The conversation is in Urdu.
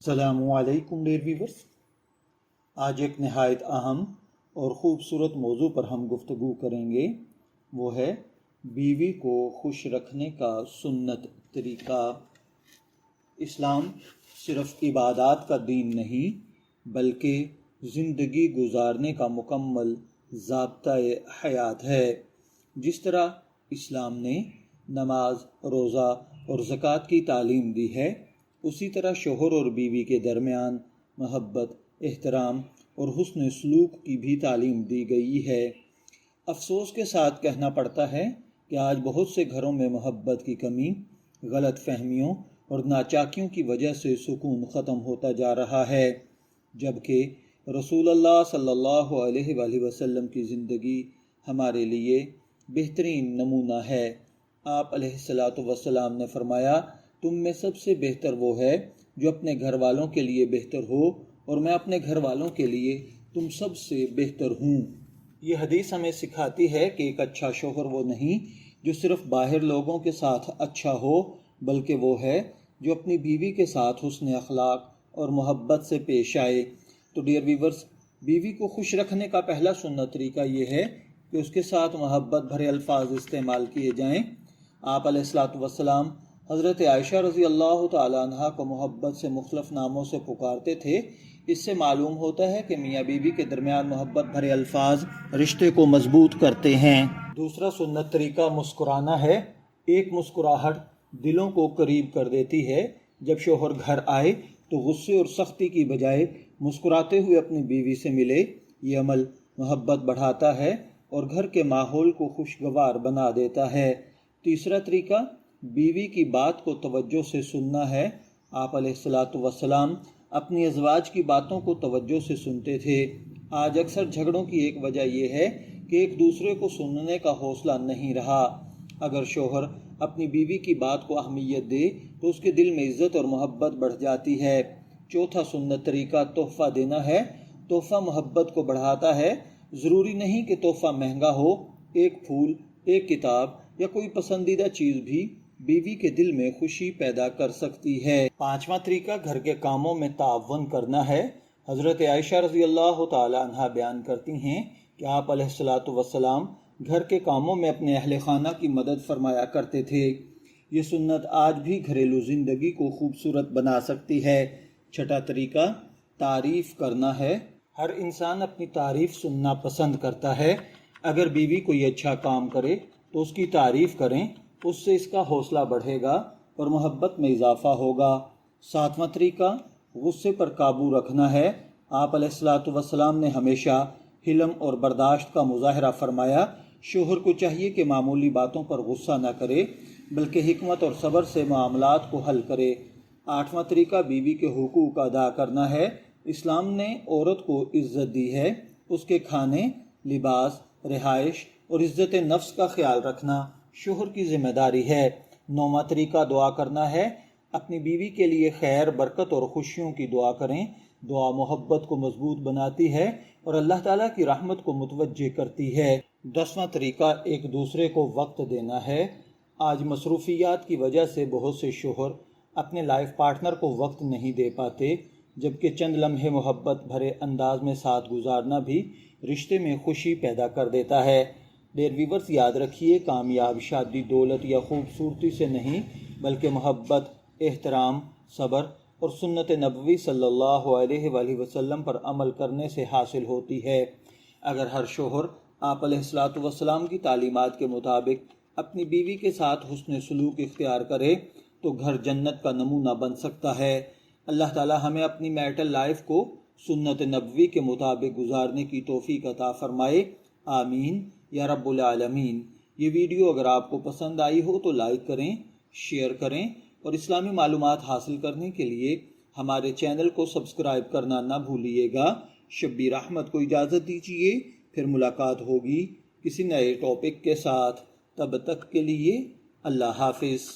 السلام علیکم ڈیئر ویورز، آج ایک نہایت اہم اور خوبصورت موضوع پر ہم گفتگو کریں گے۔ وہ ہے بیوی کو خوش رکھنے کا سنت طریقہ۔ اسلام صرف عبادات کا دین نہیں بلکہ زندگی گزارنے کا مکمل ضابطۂ حیات ہے۔ جس طرح اسلام نے نماز، روزہ اور زکوٰۃ کی تعلیم دی ہے، اسی طرح شوہر اور بیوی کے درمیان محبت، احترام اور حسن سلوک کی بھی تعلیم دی گئی ہے۔ افسوس کے ساتھ کہنا پڑتا ہے کہ آج بہت سے گھروں میں محبت کی کمی، غلط فہمیوں اور ناچاکیوں کی وجہ سے سکون ختم ہوتا جا رہا ہے، جبکہ رسول اللہ صلی اللہ علیہ وآلہ وسلم کی زندگی ہمارے لیے بہترین نمونہ ہے۔ آپ علیہ الصلاۃ والسلام نے فرمایا، تم میں سب سے بہتر وہ ہے جو اپنے گھر والوں کے لیے بہتر ہو، اور میں اپنے گھر والوں کے لیے تم سب سے بہتر ہوں۔ یہ حدیث ہمیں سکھاتی ہے کہ ایک اچھا شوہر وہ نہیں جو صرف باہر لوگوں کے ساتھ اچھا ہو، بلکہ وہ ہے جو اپنی بیوی کے ساتھ حسن اخلاق اور محبت سے پیش آئے۔ تو ڈیئر ویورز، بیوی کو خوش رکھنے کا پہلا سنت طریقہ یہ ہے کہ اس کے ساتھ محبت بھرے الفاظ استعمال کیے جائیں۔ آپ علیہ الصلاۃ والسلام حضرت عائشہ رضی اللہ تعالیٰ عنہ کو محبت سے مختلف ناموں سے پکارتے تھے۔ اس سے معلوم ہوتا ہے کہ میاں بیوی کے درمیان محبت بھرے الفاظ رشتے کو مضبوط کرتے ہیں۔ دوسرا سنت طریقہ مسکرانا ہے۔ ایک مسکراہٹ دلوں کو قریب کر دیتی ہے۔ جب شوہر گھر آئے تو غصے اور سختی کی بجائے مسکراتے ہوئے اپنی بیوی سے ملے۔ یہ عمل محبت بڑھاتا ہے اور گھر کے ماحول کو خوشگوار بنا دیتا ہے۔ تیسرا طریقہ بیوی کی بات کو توجہ سے سننا ہے۔ آپ علیہ الصلاۃ والسلام اپنی ازواج کی باتوں کو توجہ سے سنتے تھے۔ آج اکثر جھگڑوں کی ایک وجہ یہ ہے کہ ایک دوسرے کو سننے کا حوصلہ نہیں رہا۔ اگر شوہر اپنی بیوی کی بات کو اہمیت دے تو اس کے دل میں عزت اور محبت بڑھ جاتی ہے۔ چوتھا سنت طریقہ تحفہ دینا ہے۔ تحفہ محبت کو بڑھاتا ہے۔ ضروری نہیں کہ تحفہ مہنگا ہو۔ ایک پھول، ایک کتاب یا کوئی پسندیدہ چیز بھی بیوی کے دل میں خوشی پیدا کر سکتی ہے۔ پانچواں طریقہ گھر کے کاموں میں تعاون کرنا ہے۔ حضرت عائشہ رضی اللہ تعالیٰ عنہ بیان کرتی ہیں کہ آپ علیہ الصلاۃ والسلام گھر کے کاموں میں اپنے اہل خانہ کی مدد فرمایا کرتے تھے۔ یہ سنت آج بھی گھریلو زندگی کو خوبصورت بنا سکتی ہے۔ چھٹا طریقہ تعریف کرنا ہے۔ ہر انسان اپنی تعریف سننا پسند کرتا ہے۔ اگر بیوی کوئی اچھا کام کرے تو اس کی تعریف کریں، اس سے اس کا حوصلہ بڑھے گا اور محبت میں اضافہ ہوگا۔ ساتواں طریقہ غصے پر قابو رکھنا ہے۔ آپ علیہ الصلاۃ والسلام نے ہمیشہ حلم اور برداشت کا مظاہرہ فرمایا۔ شوہر کو چاہیے کہ معمولی باتوں پر غصہ نہ کرے بلکہ حکمت اور صبر سے معاملات کو حل کرے۔ آٹھواں طریقہ بیوی کے حقوق ادا کرنا ہے۔ اسلام نے عورت کو عزت دی ہے۔ اس کے کھانے، لباس، رہائش اور عزت نفس کا خیال رکھنا شوہر کی ذمہ داری ہے۔ نوواں طریقہ دعا کرنا ہے۔ اپنی بیوی کے لیے خیر، برکت اور خوشیوں کی دعا کریں۔ دعا محبت کو مضبوط بناتی ہے اور اللہ تعالیٰ کی رحمت کو متوجہ کرتی ہے۔ 10واں طریقہ ایک دوسرے کو وقت دینا ہے۔ آج مصروفیات کی وجہ سے بہت سے شوہر اپنے لائف پارٹنر کو وقت نہیں دے پاتے، جبکہ چند لمحے محبت بھرے انداز میں ساتھ گزارنا بھی رشتے میں خوشی پیدا کر دیتا ہے۔ ڈیئر ویورز، یاد رکھیے، کامیاب شادی دولت یا خوبصورتی سے نہیں بلکہ محبت، احترام، صبر اور سنت نبوی صلی اللہ علیہ وآلہ وسلم پر عمل کرنے سے حاصل ہوتی ہے۔ اگر ہر شوہر آپ علیہ الصلاۃ والسلام کی تعلیمات کے مطابق اپنی بیوی کے ساتھ حسن سلوک اختیار کرے تو گھر جنت کا نمونہ بن سکتا ہے۔ اللہ تعالیٰ ہمیں اپنی میرٹل لائف کو سنت نبوی کے مطابق گزارنے کی توفیق عطا فرمائے، آمین یا رب العالمین۔ یہ ویڈیو اگر آپ کو پسند آئی ہو تو لائک کریں، شیئر کریں اور اسلامی معلومات حاصل کرنے کے لیے ہمارے چینل کو سبسکرائب کرنا نہ بھولیے گا۔ شبیر احمد کو اجازت دیجیے، پھر ملاقات ہوگی کسی نئے ٹاپک کے ساتھ۔ تب تک کے لیے اللہ حافظ۔